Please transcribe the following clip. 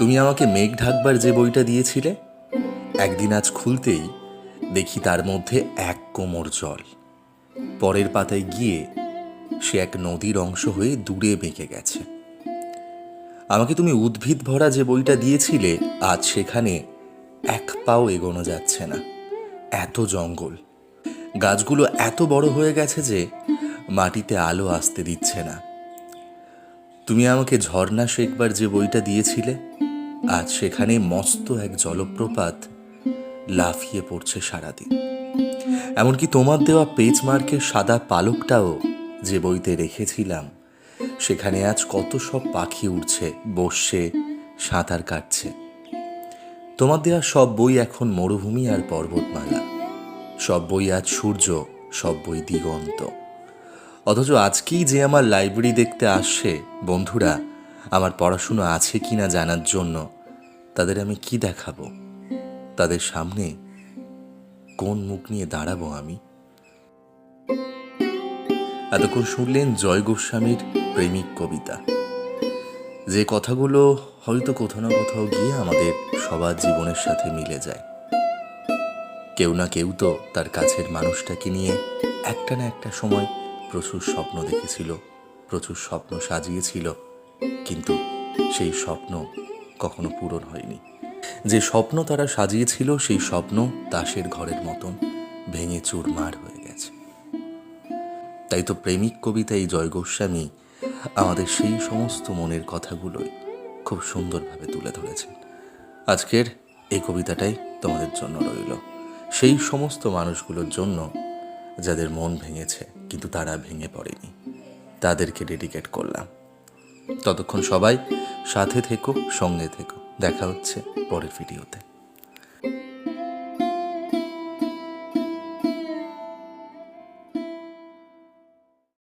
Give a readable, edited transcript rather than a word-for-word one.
তুমি আমাকে মেঘ ঢাকবার যে বইটা দিয়েছিলে, একদিন আজ খুলতেই দেখি তার মধ্যে এক কোমর জল। পরের পাতায় গিয়ে সে এক নদীর অংশ হয়ে দূরে বেঁকে গেছে। আমাকে তুমি উদ্ভিদ ভরা যে বইটা দিয়েছিলে, আজ সেখানে এক পাও এগোনো যাচ্ছে না। এত জঙ্গল, গাছগুলো এত বড় হয়ে গেছে যে মাটিতে আলো আসতে দিচ্ছে না। তুমি আমাকে ঝর্ণা শেখবার যে বইটা দিয়েছিলে, আজ সেখানে মস্ত এক জলপ্রপাত লাফিয়ে পড়ছে সারাদিন। এমনকি তোমার দেওয়া পেজ মার্কের সাদা পালকটাও যে বইতে রেখেছিলাম, সেখানে আজ কত সব পাখি উড়ছে, বসছে, সাঁতার কাটছে। তোমার দেওয়া সব বই এখন মরুভূমি আর পর্বতমালা, সব বই আজ সূর্য, সব বই দিগন্ত। অথচ আজকেই যে আমার লাইব্রেরি দেখতে আসছে বন্ধুরা, আমার পড়াশুনো আছে কিনা জানার জন্য, তাদের আমি কি দেখাবো? তাদের সামনে কোন মুখ নিয়ে দাঁড়াবো আমি? এতক্ষণ শুনলেন জয় গোস্বামীর প্রেমিক কবিতা, যে কথাগুলো হয়তো কোথাও না কোথাও গিয়ে আমাদের সবার জীবনের সাথে মিলে যায়। কেউ না কেউ তো তার কাছের মানুষটাকে নিয়ে একটা না একটা সময় প্রচুর স্বপ্ন দেখেছিল, প্রচুর স্বপ্ন সাজিয়েছিল, কিন্তু সেই স্বপ্ন কখনো পূরণ হয়নি। যে স্বপ্ন তারা সাজিয়েছিল, সেই স্বপ্ন তাসের ঘরের মতন ভেঙে চুরমার হয়ে গেছে। তাই তো প্রেমিক কবিতায় জয় গোস্বামী আমাদের সেই সমস্ত মনের কথাগুলোই খুব সুন্দরভাবে তুলে ধরেছেন। আজকের এই কবিতাটাই তোমাদের জন্য রইল, সেই সমস্ত মানুষগুলোর জন্য যাদের মন ভেঙেছে কিন্তু তারা ভেঙে পড়েনি, তাদেরকে ডেডিকেট করলাম। ততক্ষণ সবাই সাথে থেকো, সঙ্গে থেকো। দেখা হচ্ছে পরের ভিডিওতে।